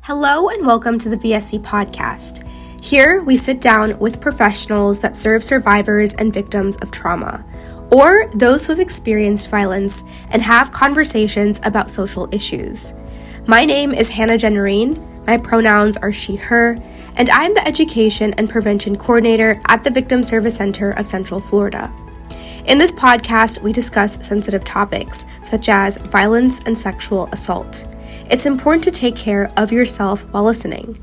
Hello and welcome to the VSC podcast. Here we sit down with professionals that serve survivors and victims of trauma, or those who have experienced violence and have conversations about social issues. My name is Jenarine, my pronouns are she, her, and I'm the Education and Prevention Coordinator at the Victim Service Center of Central Florida. In this podcast, we discuss sensitive topics such as violence and sexual assault. It's important to take care of yourself while listening.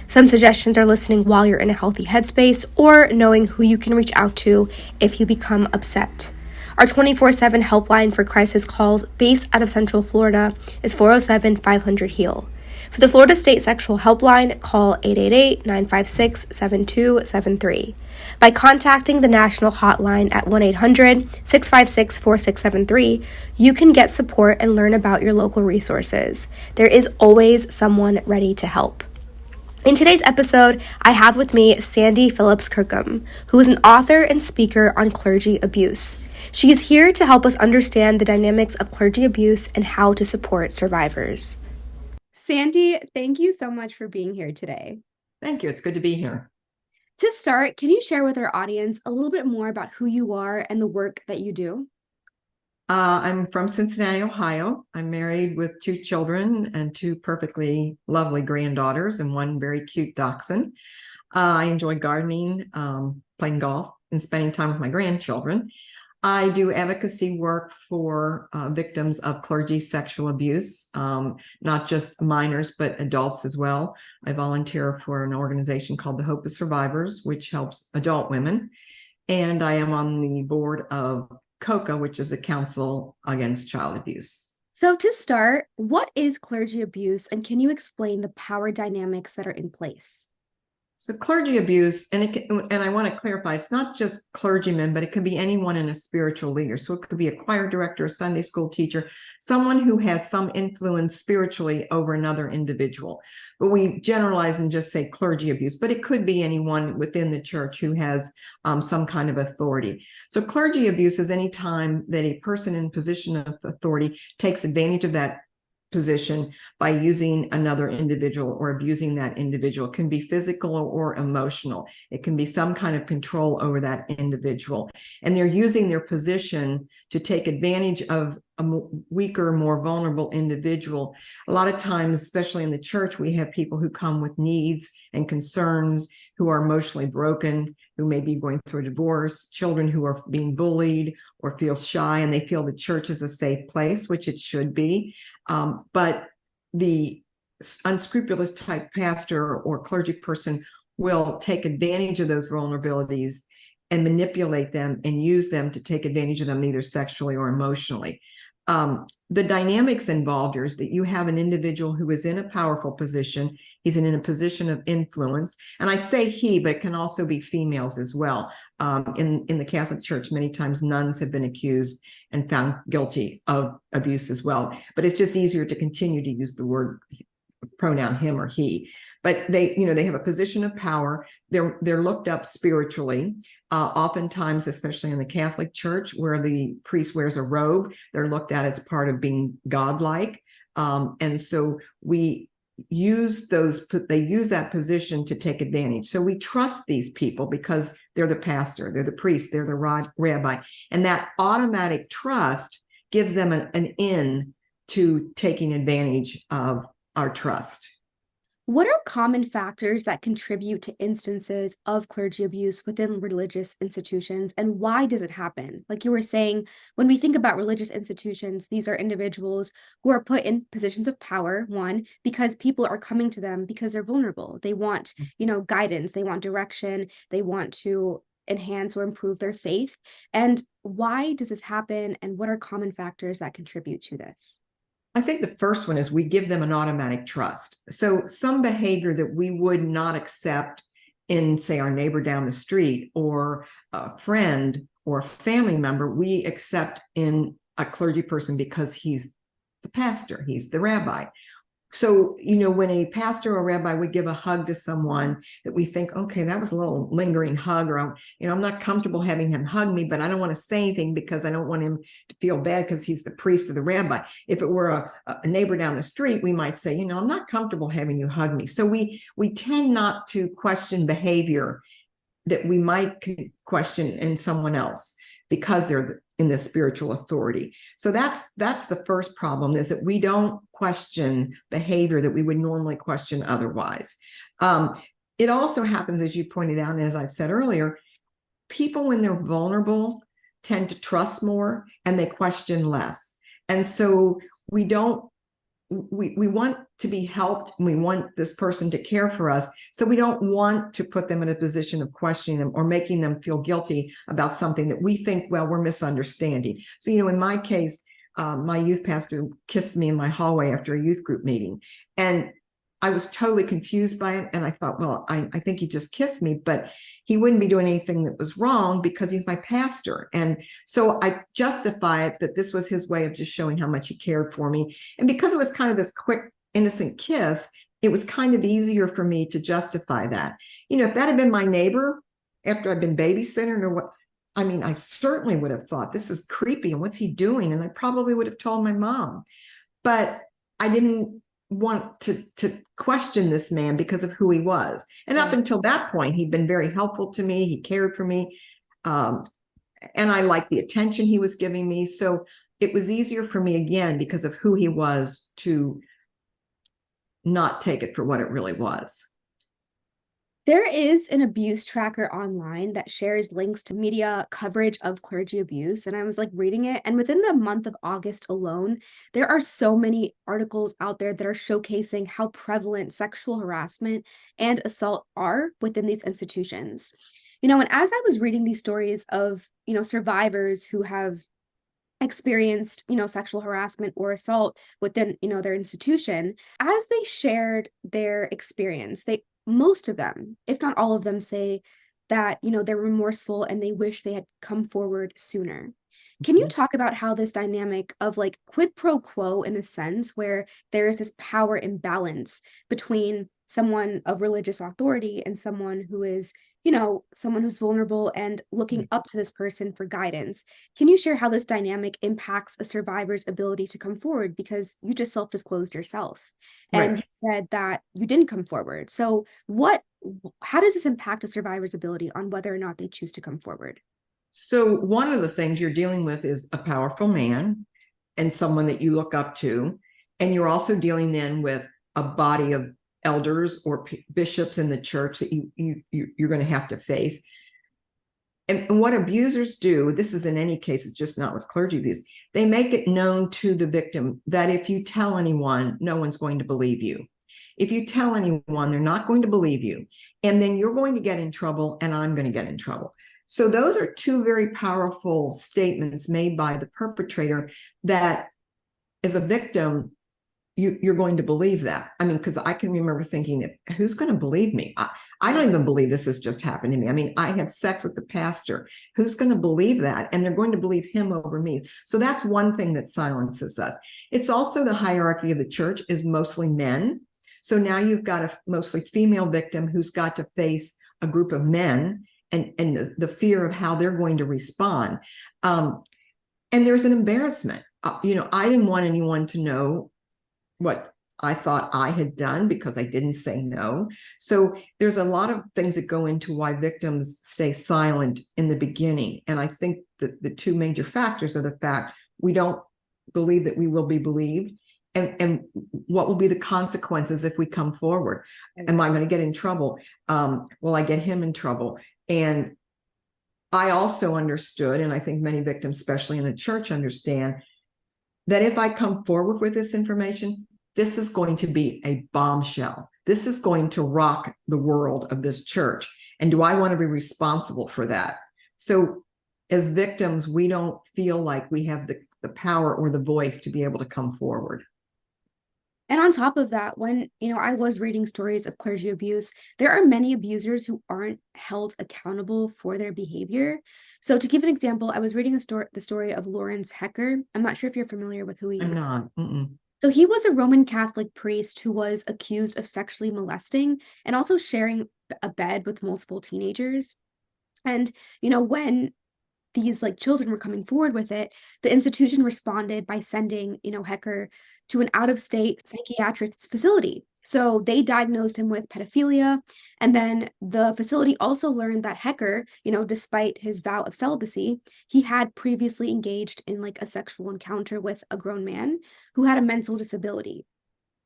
Some suggestions are listening while you're in a healthy headspace or knowing who you can reach out to if you become upset. Our 24/7 helpline for crisis calls based out of Central Florida is 407-500-HEAL. For the Florida State Sexual Helpline, call 888-956-7273. By contacting the national hotline at 1-800-656-4673, you can get support and learn about your local resources. There is always someone ready to help. In today's episode, I have with me Sandy Phillips Kirkham, who is an author and speaker on clergy abuse. She is here to help us understand the dynamics of clergy abuse and how to support survivors. Sandy, thank you so much for being here today. Thank you. It's good to be here. To start, can you share with our audience a little bit more about who you are and the work that you do? I'm from Cincinnati, Ohio. I'm married with 2 children and 2 perfectly lovely granddaughters and 1 very cute dachshund. I enjoy gardening, playing golf, and spending time with my grandchildren. I do advocacy work for victims of clergy sexual abuse, not just minors, but adults as well. I volunteer for an organization called the Hope of Survivors, which helps adult women. And I am on the board of COCA, which is the Council Against Child Abuse. So to start, what is clergy abuse, and can you explain the power dynamics that are in place? So clergy abuse, and I want to clarify, it's not just clergymen, but it could be anyone in a spiritual leader. So it could be a choir director, a Sunday school teacher, someone who has some influence spiritually over another individual. But we generalize and just say clergy abuse, but it could be anyone within the church who has some kind of authority. So clergy abuse is any time that a person in position of authority takes advantage of that position by using another individual or abusing that individual. It can be physical or emotional. It can be some kind of control over that individual. And they're using their position to take advantage of a weaker, more vulnerable individual. A lot of times, especially in the church, we have people who come with needs and concerns, who are emotionally broken, who may be going through a divorce, children who are being bullied or feel shy, and they feel the church is a safe place, which it should be. But the unscrupulous type pastor or clergy person will take advantage of those vulnerabilities and manipulate them and use them to take advantage of them either sexually or emotionally. The dynamics involved here is that you have an individual who is in a powerful position. He's in a position of influence. And I say he, but it can also be females as well. In the Catholic Church, many times nuns have been accused and found guilty of abuse as well. But it's just easier to continue to use the word pronoun him or he. But they have a position of power. They're looked up spiritually. Oftentimes, especially in the Catholic Church, where the priest wears a robe, they're looked at as part of being godlike. And so they use that position to take advantage. So we trust these people because they're the pastor, they're the priest, they're the rabbi. And that automatic trust gives them an in to taking advantage of our trust. What are common factors that contribute to instances of clergy abuse within religious institutions, and why does it happen? Like you were saying, when we think about religious institutions, these are individuals who are put in positions of power, one, because people are coming to them because they're vulnerable. They want, guidance, they want direction, they want to enhance or improve their faith. And why does this happen, and what are common factors that contribute to this? I think the first one is we give them an automatic trust. So some behavior that we would not accept in, say, our neighbor down the street or a friend or a family member, we accept in a clergy person because he's the pastor, he's the rabbi. So, when a pastor or rabbi would give a hug to someone that we think, okay, that was a little lingering hug, or, I'm not comfortable having him hug me, but I don't want to say anything because I don't want him to feel bad because he's the priest or the rabbi. If it were a neighbor down the street, we might say, I'm not comfortable having you hug me. So we tend not to question behavior that we might question in someone else because they're in the spiritual authority. So that's the first problem, is that we don't question behavior that we would normally question otherwise. It also happens, as you pointed out, and as I've said earlier, people, when they're vulnerable, tend to trust more and they question less. And so we want to be helped, and we want this person to care for us. So we don't want to put them in a position of questioning them or making them feel guilty about something that we think, well, we're misunderstanding. So, in my case, my youth pastor kissed me in my hallway after a youth group meeting. And I was totally confused by it. And I thought, well, I think he just kissed me, but he wouldn't be doing anything that was wrong because he's my pastor. And so I justify it that this was his way of just showing how much he cared for me. And because it was kind of this quick, innocent kiss, it was kind of easier for me to justify that. If that had been my neighbor after I'd been babysitting or what, I certainly would have thought, this is creepy and what's he doing? And I probably would have told my mom. But I didn't want to question this man because of who he was. And up until that point, he'd been very helpful to me. He cared for me. And I liked the attention he was giving me. So it was easier for me, again, because of who he was, to not take it for what it really was. There is an abuse tracker online that shares links to media coverage of clergy abuse. And I was reading it. And within the month of August alone, there are so many articles out there that are showcasing how prevalent sexual harassment and assault are within these institutions. And as I was reading these stories of, survivors who have experienced, sexual harassment or assault within, their institution, as they shared their experience, most of them, if not all of them, say that, they're remorseful and they wish they had come forward sooner. Can you talk about how this dynamic of quid pro quo, in a sense, where there is this power imbalance between someone of religious authority and someone who is, someone who's vulnerable and looking up to this person for guidance? Can you share how this dynamic impacts a survivor's ability to come forward? Because you just self-disclosed yourself and Right. you said that you didn't come forward. So how does this impact a survivor's ability on whether or not they choose to come forward? So one of the things you're dealing with is a powerful man and someone that you look up to. And you're also dealing then with a body of elders or bishops in the church that you're going to have to face. And what abusers do, this is in any case, it's just not with clergy abuse, they make it known to the victim that if you tell anyone, no one's going to believe you. If you tell anyone, they're not going to believe you. And then you're going to get in trouble and I'm going to get in trouble. So those are two very powerful statements made by the perpetrator that, as a victim, you're going to believe that. Because I can remember thinking, who's going to believe me? I don't even believe this has just happened to me. I had sex with the pastor. Who's going to believe that? And they're going to believe him over me. So that's one thing that silences us. It's also the hierarchy of the church is mostly men. So now you've got a mostly female victim who's got to face a group of men and the fear of how they're going to respond. And there's an embarrassment. I didn't want anyone to know what I thought I had done because I didn't say no. So there's a lot of things that go into why victims stay silent in the beginning. And I think that the two major factors are the fact we don't believe that we will be believed, and what will be the consequences if we come forward. Am I going to get in trouble? Will I get him in trouble? And I also understood, and I think many victims, especially in the church, understand that if I come forward with this information, this is going to be a bombshell. This is going to rock the world of this church. And do I want to be responsible for that? So as victims, we don't feel like we have the power or the voice to be able to come forward. And on top of that, when, I was reading stories of clergy abuse, there are many abusers who aren't held accountable for their behavior. So to give an example, I was reading the story of Lawrence Hecker. I'm not sure if you're familiar with who he is. I'm not. Mm-mm. So he was a Roman Catholic priest who was accused of sexually molesting and also sharing a bed with multiple teenagers. And, when these like children were coming forward with it, the institution responded by sending, Hecker to an out-of-state psychiatric facility. So they diagnosed him with pedophilia. And then the facility also learned that Hecker, despite his vow of celibacy, he had previously engaged in like a sexual encounter with a grown man who had a mental disability.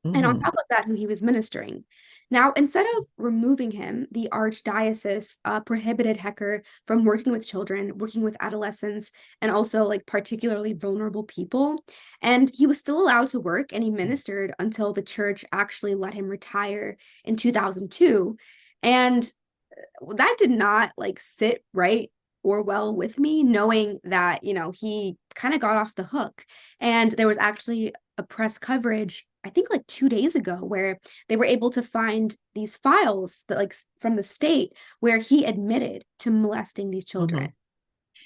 And on top of that, who he was ministering. Now, instead of removing him, the archdiocese prohibited Hecker from working with children, working with adolescents, and also like particularly vulnerable people. And he was still allowed to work and he ministered until the church actually let him retire in 2002. And that did not like sit right or well with me, knowing that, he kind of got off the hook. And there was actually a press coverage, I think like 2 days ago, where they were able to find these files that like from the state where he admitted to molesting these children.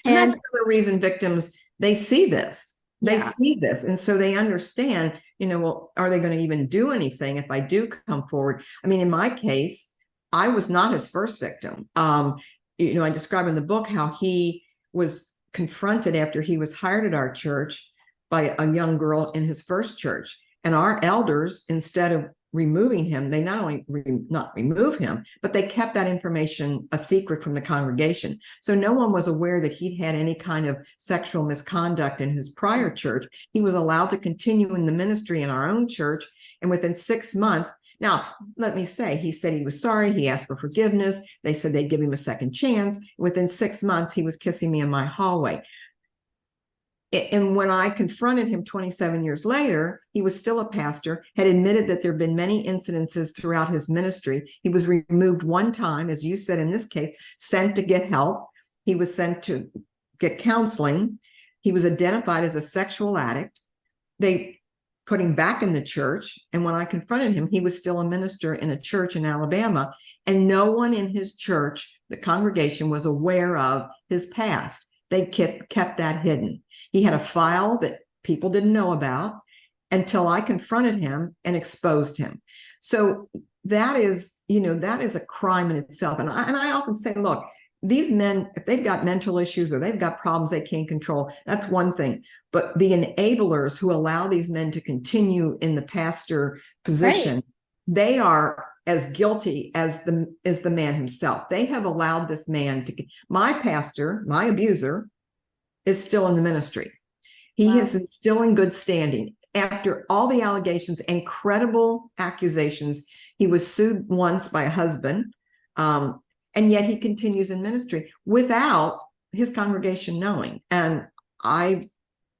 And that's another reason victims, they see this. They see this. And so they understand, well, are they going to even do anything if I do come forward? I mean, in my case, I was not his first victim. I describe in the book how he was confronted after he was hired at our church by a young girl in his first church. And our elders, instead of removing him, they not only not remove him, but they kept that information a secret from the congregation. So no one was aware that he'd had any kind of sexual misconduct in his prior church. He was allowed to continue in the ministry in our own church. And within 6 months, now, let me say, he said he was sorry. He asked for forgiveness. They said they'd give him a second chance. Within 6 months, he was kissing me in my hallway. And when I confronted him 27 years later, he was still a pastor, had admitted that there had been many incidences throughout his ministry. He was removed one time, as you said in this case, sent to get help. He was sent to get counseling. He was identified as a sexual addict. They put him back in the church. And when I confronted him, he was still a minister in a church in Alabama. And no one in his church, the congregation, was aware of his past. They kept that hidden. He had a file that people didn't know about until I confronted him and exposed him. So that is a crime in itself. And I often say, look, these men, if they've got mental issues or they've got problems they can't control, that's one thing. But the enablers who allow these men to continue in the pastor position, they are as guilty as the man himself. They have allowed this man to. My pastor, my abuser, is still in the ministry. He is still in good standing. After all the allegations and credible accusations, he was sued once by a husband, and yet he continues in ministry without his congregation knowing. And I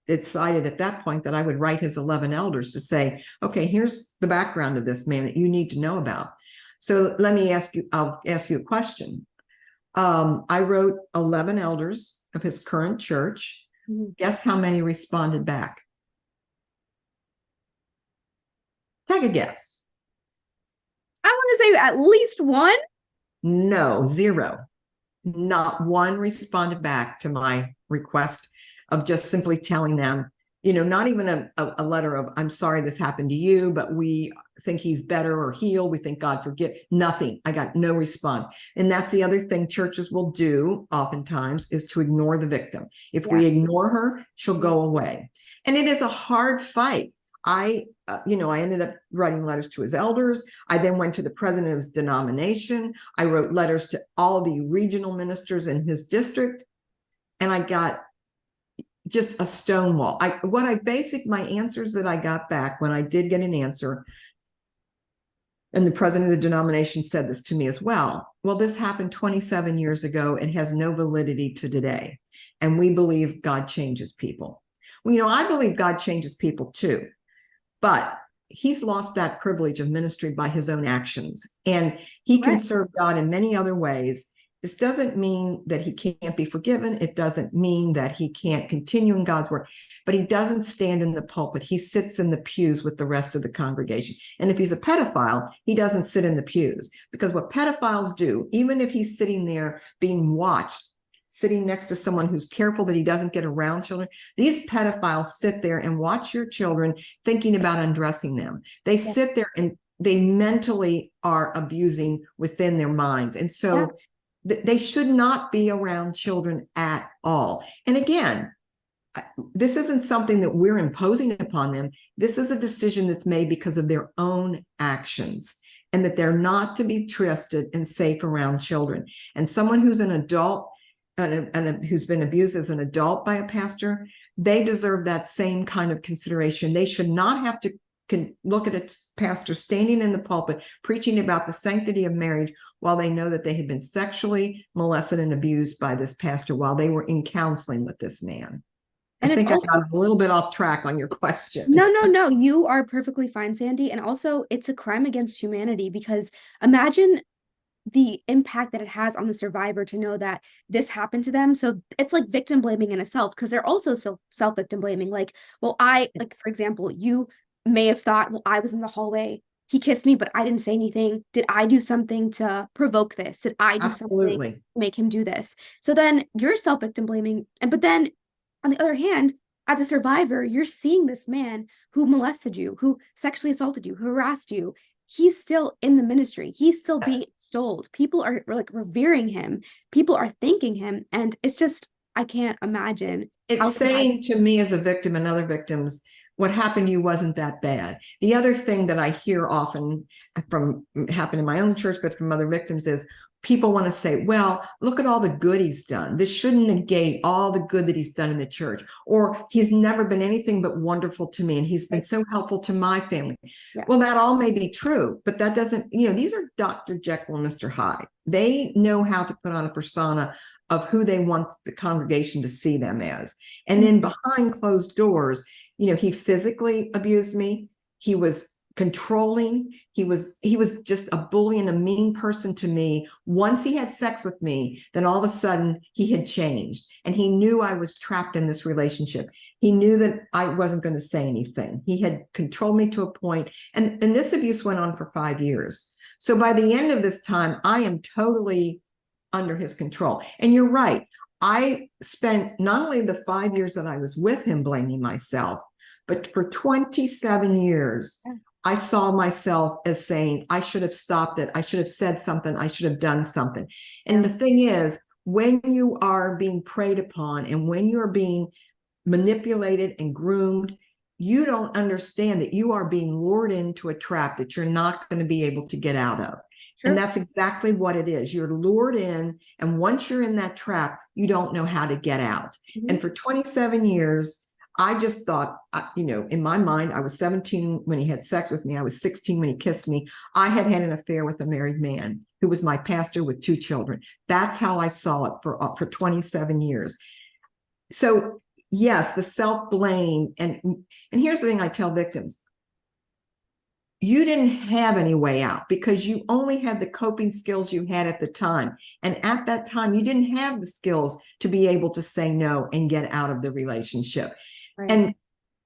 decided at that point that I would write his 11 elders to say, okay, here's the background of this man that you need to know about. So let me I'll ask you a question. I wrote 11 elders of his current church. Guess how many responded back? Take a guess. I want to say at least one. No, 0. Not one responded back to my request of just simply telling them, not even a letter of, I'm sorry this happened to you, but we think he's better or healed. We think God forget. Nothing. I got no response. And that's the other thing churches will do oftentimes is to ignore the victim. If we ignore her, she'll go away. And it is a hard fight. I ended up writing letters to his elders. I then went to the president of his denomination. I wrote letters to all the regional ministers in his district. And I got just a stonewall. My answers that I got back when I did get an answer, and the president of the denomination said this to me as well. Well, this happened 27 years ago. It has no validity to today. And we believe God changes people. Well, I believe God changes people too, but he's lost that privilege of ministry by his own actions. And he can serve God in many other ways. This doesn't mean that he can't be forgiven. It doesn't mean that he can't continue in God's word, but he doesn't stand in the pulpit. He sits in the pews with the rest of the congregation. And if he's a pedophile, he doesn't sit in the pews, because what pedophiles do, even if he's sitting there being watched, sitting next to someone who's careful that he doesn't get around children. These pedophiles sit there and watch your children thinking about undressing them. They sit there and they mentally are abusing within their minds. And so they should not be around children at all. And again, this isn't something that we're imposing upon them. This is a decision that's made because of their own actions, and that they're not to be trusted and safe around children. And someone who's an adult and who's been abused as an adult by a pastor, they deserve that same kind of consideration. They should not have to look at a pastor standing in the pulpit preaching about the sanctity of marriage while they know that they had been sexually molested and abused by this pastor while they were in counseling with this man. And I think I got a little bit off track on your question. No. You are perfectly fine, Sandy. And also, it's a crime against humanity, because imagine the impact that it has on the survivor to know that this happened to them. So it's like victim blaming in itself, because they're also self victim blaming. Like, well, for example, you may have thought, well, I was in the hallway, he kissed me, but I didn't say anything. Did I do something to provoke this? Did I do something to make him do this? So then you're self victim blaming. But then on the other hand, as a survivor, you're seeing this man who molested you, who sexually assaulted you, who harassed you. He's still in the ministry. He's still being extolled. People are like revering him. People are thanking him. And it's just, I can't imagine. It's saying to me as a victim and other victims, what happened to you wasn't that bad. The other thing that I hear often from happen in my own church, but from other victims, is people want to say, well, look at all the good he's done. This shouldn't negate all the good that he's done in the church. Or he's never been anything but wonderful to me, and he's been so helpful to my family. Yeah. Well, that all may be true, but that doesn't, these are Dr. Jekyll and Mr. Hyde. They know how to put on a persona of who they want the congregation to see them as. And then behind closed doors, he physically abused me. He was controlling. He was just a bully and a mean person to me. Once he had sex with me, then all of a sudden he had changed, and he knew I was trapped in this relationship. He knew that I wasn't going to say anything. He had controlled me to a point, and this abuse went on for 5 years. So by the end of this time, I am totally under his control. And you're right. I spent not only the 5 years that I was with him blaming myself, but for 27 years, I saw myself as saying, I should have stopped it. I should have said something. I should have done something. And the thing is, when you are being preyed upon and when you're being manipulated and groomed, you don't understand that you are being lured into a trap that you're not going to be able to get out of. Sure. And that's exactly what it is. You're lured in, and once you're in that trap, you don't know how to get out. Mm-hmm. And for 27 years, I just thought, in my mind, I was 17 when he had sex with me. I was 16 when he kissed me. I had had an affair with a married man who was my pastor with 2 children. That's how I saw it for 27 years. So yes, the self-blame. And here's the thing I tell victims. You didn't have any way out because you only had the coping skills you had at the time. And at that time, you didn't have the skills to be able to say no and get out of the relationship. Right. And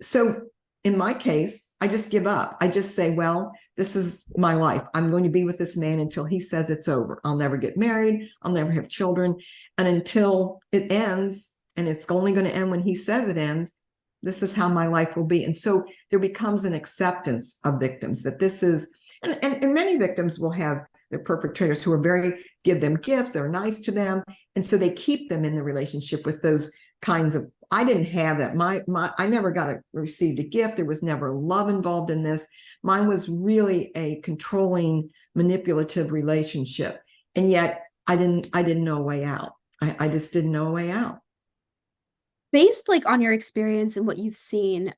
so in my case, I just give up. I just say, well, this is my life. I'm going to be with this man until he says it's over. I'll never get married. I'll never have children. And until it ends, and it's only going to end when he says it ends, this is how my life will be. And so there becomes an acceptance of victims that this is, and many victims will have their perpetrators who are give them gifts, they're nice to them. And so they keep them in the relationship with those kinds of, I didn't have that. I never received a gift. There was never love involved in this. Mine was really a controlling, manipulative relationship. And yet I didn't know a way out. I just didn't know a way out. Based on your experience and what you've seen,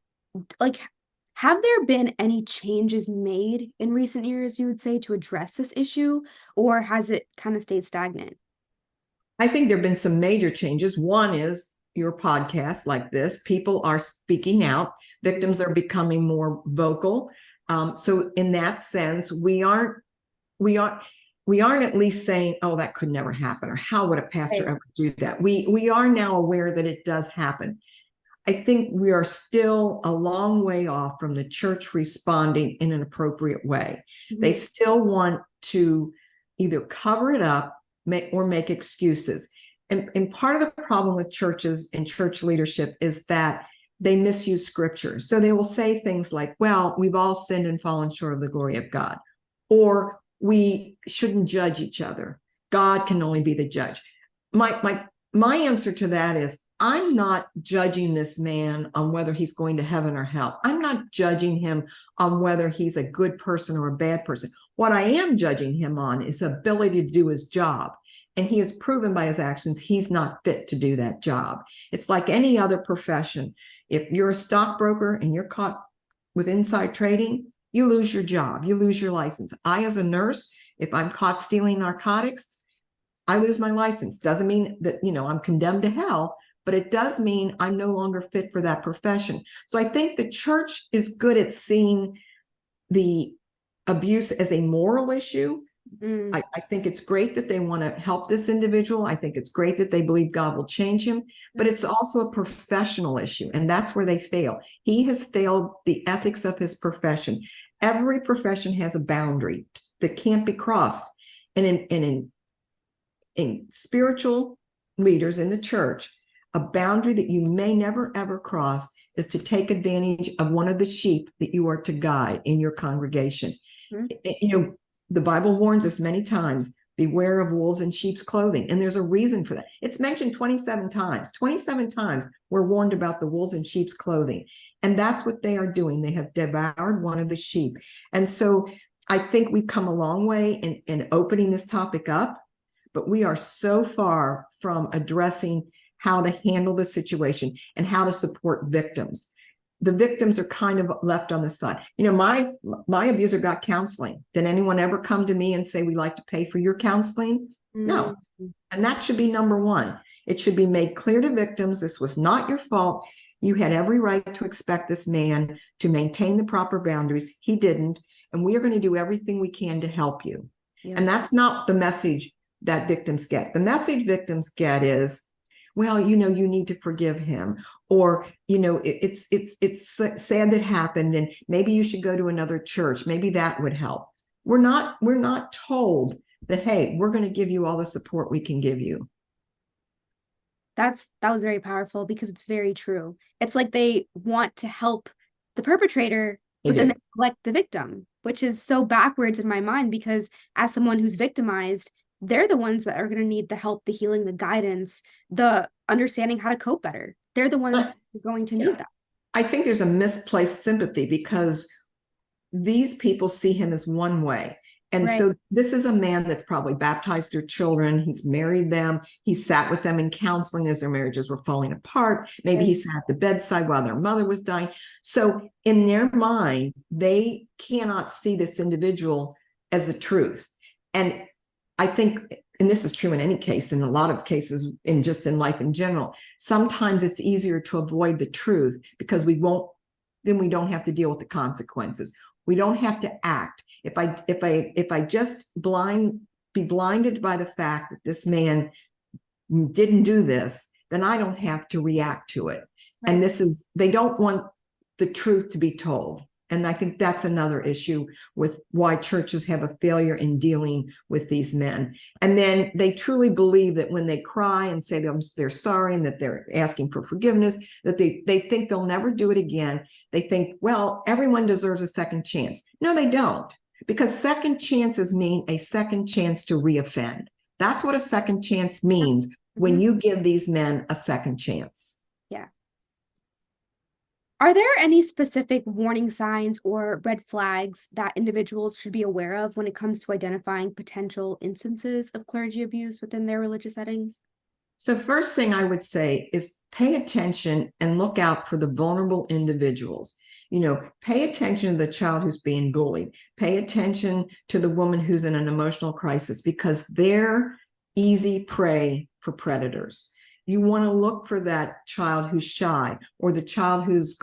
have there been any changes made in recent years, you would say, to address this issue, or has it kind of stayed stagnant? I think there have been some major changes. One is your podcast like this. People are speaking out. Victims are becoming more vocal. So in that sense, we aren't at least saying, oh, that could never happen, or how would a pastor ever do that? We are now aware that it does happen. I think we are still a long way off from the church responding in an appropriate way. Mm-hmm. They still want to either cover it up or make excuses. And part of the problem with churches and church leadership is that they misuse scripture. So they will say things like, well, we've all sinned and fallen short of the glory of God, or we shouldn't judge each other. God can only be the judge. My answer to that is, I'm not judging this man on whether he's going to heaven or hell. I'm not judging him on whether he's a good person or a bad person. What I am judging him on is ability to do his job. And he has proven by his actions he's not fit to do that job. It's like any other profession. If you're a stockbroker and you're caught with inside trading, you lose your job, you lose your license. I, as a nurse, if I'm caught stealing narcotics, I lose my license. Doesn't mean that, I'm condemned to hell, but it does mean I'm no longer fit for that profession. So I think the church is good at seeing the abuse as a moral issue. I think it's great that they want to help this individual. I think it's great that they believe God will change him, but it's also a professional issue, and that's where they fail. He has failed the ethics of his profession. Every profession has a boundary that can't be crossed. And in spiritual leaders in the church, a boundary that you may never, ever cross is to take advantage of one of the sheep that you are to guide in your congregation. The Bible warns us many times, beware of wolves in sheep's clothing. And there's a reason for that. It's mentioned 27 times. 27 times we're warned about the wolves in sheep's clothing. And that's what they are doing. They have devoured one of the sheep. And so I think we've come a long way in opening this topic up, but we are so far from addressing how to handle the situation and how to support victims. The victims are kind of left on the side. My abuser got counseling. Did anyone ever come to me and say, we'd like to pay for your counseling? No. And that should be number one. It should be made clear to victims, this was not your fault. You had every right to expect this man to maintain the proper boundaries. He didn't. And we are going to do everything we can to help you. Yeah. And that's not the message that victims get. The message victims get is, well, you need to forgive him, or, it's sad that happened, and maybe you should go to another church. Maybe that would help. We're not told that, hey, we're going to give you all the support we can give you. That was very powerful, because it's very true. It's like they want to help the perpetrator, but then they neglect the victim, which is so backwards in my mind, because as someone who's victimized, they're the ones that are going to need the help, the healing, the guidance, the understanding how to cope better. They're the ones who are going to need that. I think there's a misplaced sympathy, because these people see him as one way. And so this is a man that's probably baptized their children. He's married them. He sat with them in counseling as their marriages were falling apart. Maybe he sat at the bedside while their mother was dying. So in their mind, they cannot see this individual as the truth. And I think, and this is true in any case, in a lot of cases, in life in general, sometimes it's easier to avoid the truth because we don't have to deal with the consequences. We don't have to act. If I just be blinded by the fact that this man didn't do this, then I don't have to react to it. Right. And they don't want the truth to be told. And I think that's another issue with why churches have a failure in dealing with these men. And then they truly believe that when they cry and say they're sorry and that they're asking for forgiveness, that they think they'll never do it again. They think, well, everyone deserves a second chance. No, they don't. Because second chances mean a second chance to reoffend. That's what a second chance means when you give these men a second chance. Yeah. Are there any specific warning signs or red flags that individuals should be aware of when it comes to identifying potential instances of clergy abuse within their religious settings? So first thing I would say is pay attention and look out for the vulnerable individuals. Pay attention to the child who's being bullied. Pay attention to the woman who's in an emotional crisis, because they're easy prey for predators. You want to look for that child who's shy, or the child whose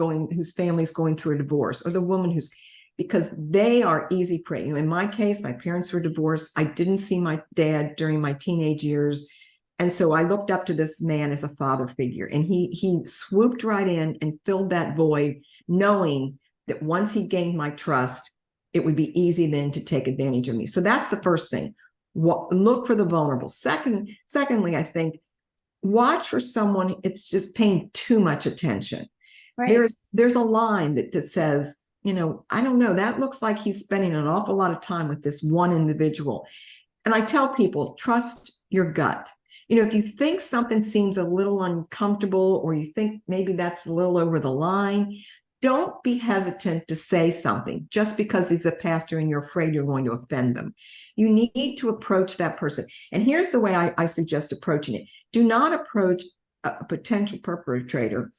family's going through a divorce, or the woman because they are easy prey. In my case, my parents were divorced. I didn't see my dad during my teenage years. And so I looked up to this man as a father figure, and he swooped right in and filled that void, knowing that once he gained my trust, it would be easy then to take advantage of me. So that's the first thing. Look for the vulnerable. Secondly, I think watch for someone, it's just paying too much attention. Right. There's a line that says, I don't know, that looks like he's spending an awful lot of time with this one individual. And I tell people, trust your gut. If you think something seems a little uncomfortable, or you think maybe that's a little over the line, don't be hesitant to say something just because he's a pastor and you're afraid you're going to offend them. You need to approach that person. And here's the way I suggest approaching it. Do not approach a potential perpetrator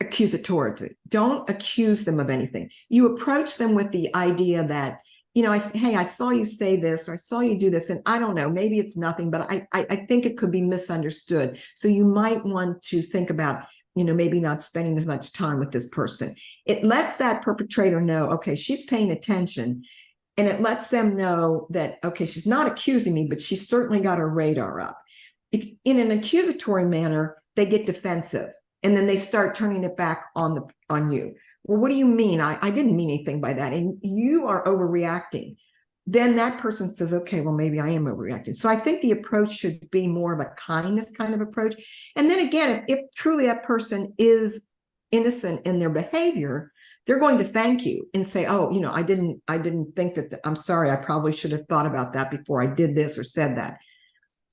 accusatorily. Don't accuse them of anything. You approach them with the idea that, hey, I saw you say this, or I saw you do this, and I don't know, maybe it's nothing, but I think it could be misunderstood. So you might want to think about, maybe not spending as much time with this person. It lets that perpetrator know, okay, she's paying attention, and it lets them know that, okay, she's not accusing me, but she's certainly got her radar up. If in an accusatory manner, they get defensive, and then they start turning it back on you. Well, what do you mean? I didn't mean anything by that. And you are overreacting. Then that person says, okay, well, maybe I am overreacting. So I think the approach should be more of a kindness kind of approach. And then again, if truly that person is innocent in their behavior, they're going to thank you and say, oh, I didn't think that, I'm sorry, I probably should have thought about that before I did this or said that.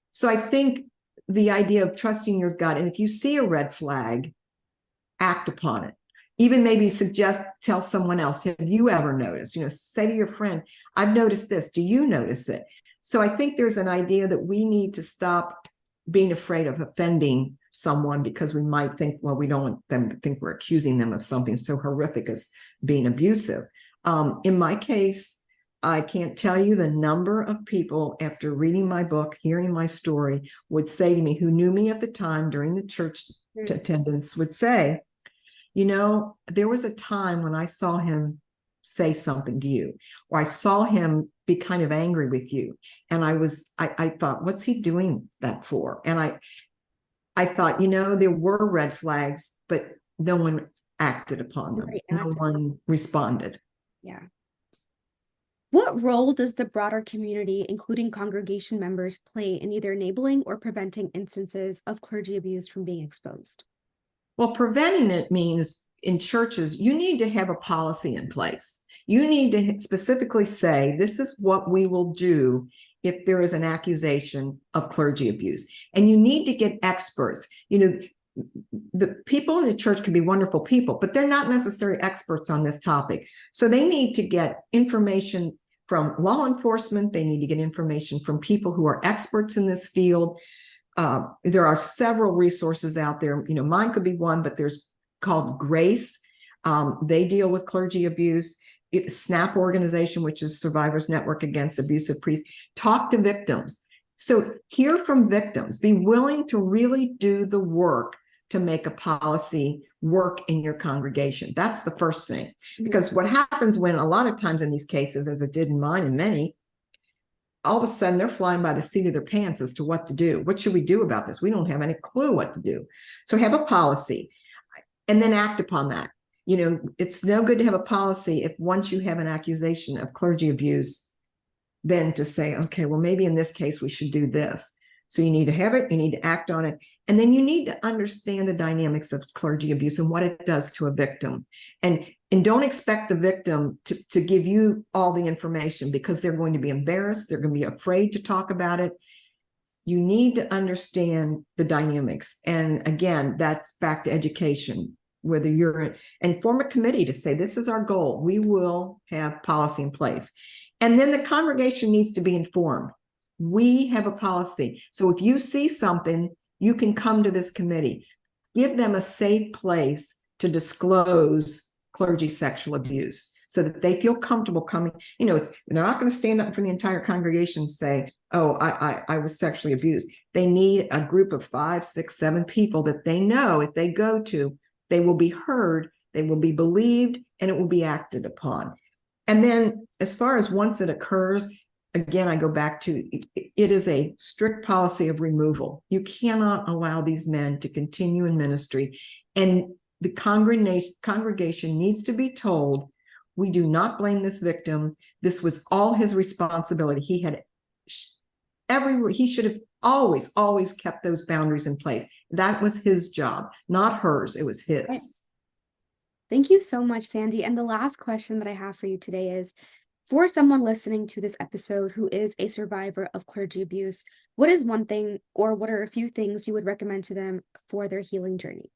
So I think the idea of trusting your gut, and if you see a red flag, act upon it. Even maybe tell someone else, have you ever noticed? Say to your friend, I've noticed this. Do you notice it? So I think there's an idea that we need to stop being afraid of offending someone because we might think, well, we don't want them to think we're accusing them of something so horrific as being abusive. In my case, I can't tell you the number of people after reading my book, hearing my story, would say to me, who knew me at the time during the church attendance, would say, there was a time when I saw him say something to you, or I saw him be kind of angry with you. And I thought, what's he doing that for? And I thought, there were red flags, but no one acted upon them. No one responded. Yeah. What role does the broader community, including congregation members, play in either enabling or preventing instances of clergy abuse from being exposed? Well, preventing it means in churches, you need to have a policy in place. You need to specifically say, this is what we will do if there is an accusation of clergy abuse. And you need to get experts. The people in the church can be wonderful people, but they're not necessarily experts on this topic. So they need to get information from law enforcement. They need to get information from people who are experts in this field. There are several resources out there. Mine could be one, but there's called GRACE. They deal with clergy abuse. SNAP organization, which is Survivors Network Against Abusive Priests. Talk to victims. So hear from victims. Be willing to really do the work to make a policy work in your congregation. That's the first thing. Because what happens when a lot of times in these cases, as it did in mine and many, all of a sudden they're flying by the seat of their pants as to what to do. What should we do about this? We don't have any clue what to do. So have a policy and then act upon that. It's no good to have a policy if once you have an accusation of clergy abuse, then to say, okay, well, maybe in this case we should do this. So you need to have it, you need to act on it. And then you need to understand the dynamics of clergy abuse and what it does to a victim. And don't expect the victim to give you all the information, because they're going to be embarrassed. They're going to be afraid to talk about it. You need to understand the dynamics. And again, that's back to education, whether and form a committee to say, this is our goal. We will have policy in place. And then the congregation needs to be informed. We have a policy. So if you see something, you can come to this committee. Give them a safe place to disclose clergy sexual abuse so that they feel comfortable coming. They're not going to stand up in front of the entire congregation and say, oh, I was sexually abused. They need a group of 5, 6, 7 people that they know if they go to, they will be heard, they will be believed, and it will be acted upon. And then as far as once it occurs, again, I go back to, it is a strict policy of removal. You cannot allow these men to continue in ministry. And the congregation needs to be told, we do not blame this victim. This was all his responsibility. He had He should have always kept those boundaries in place. That was his job, not hers. It was his. Right. Thank you so much, Sandy. And the last question that I have for you today is, for someone listening to this episode who is a survivor of clergy abuse, what is one thing or what are a few things you would recommend to them for their healing journey?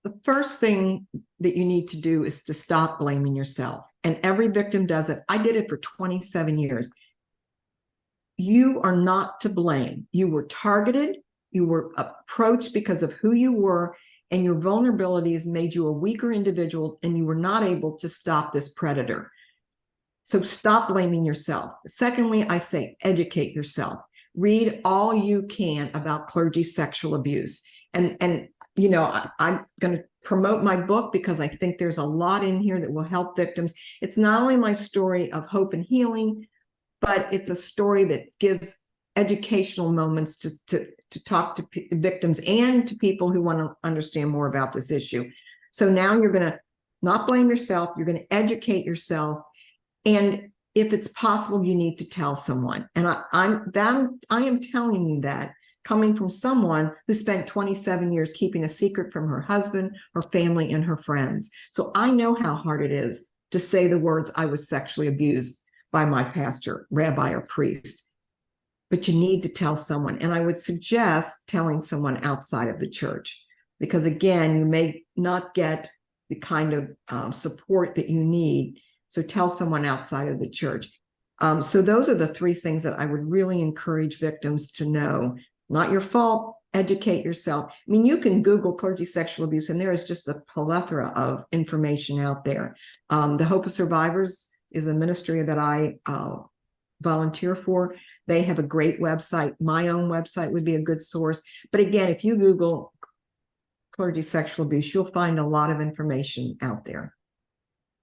The first thing that you need to do is to stop blaming yourself. And every victim does it. I did it for 27 years. You are not to blame. You were targeted. You were approached because of who you were, and your vulnerabilities made you a weaker individual, and you were not able to stop this predator. So stop blaming yourself. Secondly, I say educate yourself. Read all you can about clergy sexual abuse. And you know, I'm going to promote my book because I think there's a lot in here that will help victims. It's not only my story of hope and healing, but it's a story that gives educational moments to talk to victims and to people who want to understand more about this issue. So now you're going to not blame yourself. You're going to educate yourself. And if it's possible, you need to tell someone. And I am telling you that coming from someone who spent 27 years keeping a secret from her husband, her family, and her friends. So I know how hard it is to say the words, I was sexually abused by my pastor, rabbi, or priest. But you need to tell someone. And I would suggest telling someone outside of the church, because again, you may not get the kind of support that you need. So tell someone outside of the church. So those are the three things that I would really encourage victims to know. Not your fault. Educate yourself. I mean, you can Google clergy sexual abuse, and there is just a plethora of information out there. The Hope of Survivors is a ministry that I volunteer for. They have a great website. My own website would be a good source. But again, if you Google clergy sexual abuse, you'll find a lot of information out there.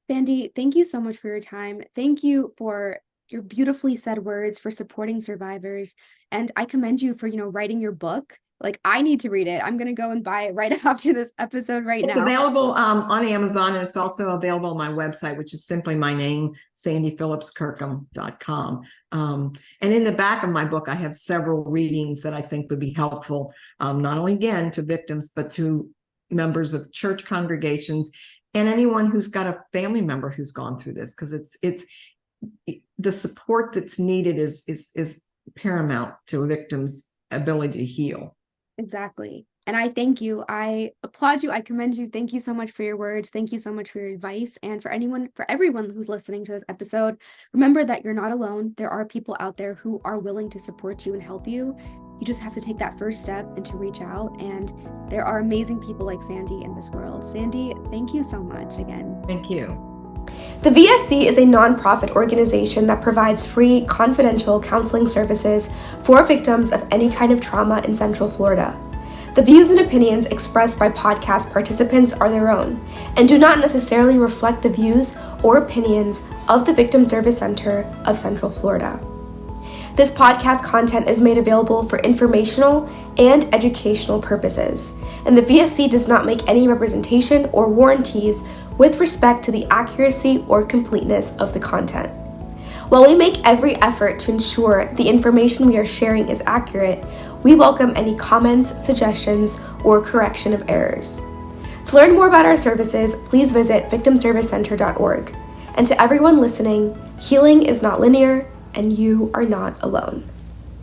Sandy, thank you so much for your time. Thank you for your beautifully said words, for supporting survivors. And I commend you for, writing your book. Like, I need to read it. I'm going to go and buy it right after this episode now. It's available on Amazon, and it's also available on my website, which is simply my name, sandyphillipskirkham.com. And in the back of my book, I have several readings that I think would be helpful, not only, again, to victims, but to members of church congregations and anyone who's got a family member who's gone through this, because it's the support that's needed is paramount to a victim's ability to heal. Exactly. And I thank you. I applaud you. I commend you. Thank you so much for your words. Thank you so much for your advice. And for everyone who's listening to this episode, remember that you're not alone. There are people out there who are willing to support you and help you. You just have to take that first step and to reach out. And there are amazing people like Sandy in this world. Sandy, thank you so much again. Thank you. The VSC is a nonprofit organization that provides free, confidential counseling services for victims of any kind of trauma in Central Florida. The views and opinions expressed by podcast participants are their own and do not necessarily reflect the views or opinions of the Victim Service Center of Central Florida. This podcast content is made available for informational and educational purposes, and the VSC does not make any representation or warranties with respect to the accuracy or completeness of the content. While we make every effort to ensure the information we are sharing is accurate, we welcome any comments, suggestions, or correction of errors. To learn more about our services, please visit victimservicecenter.org. And to everyone listening, healing is not linear, and you are not alone.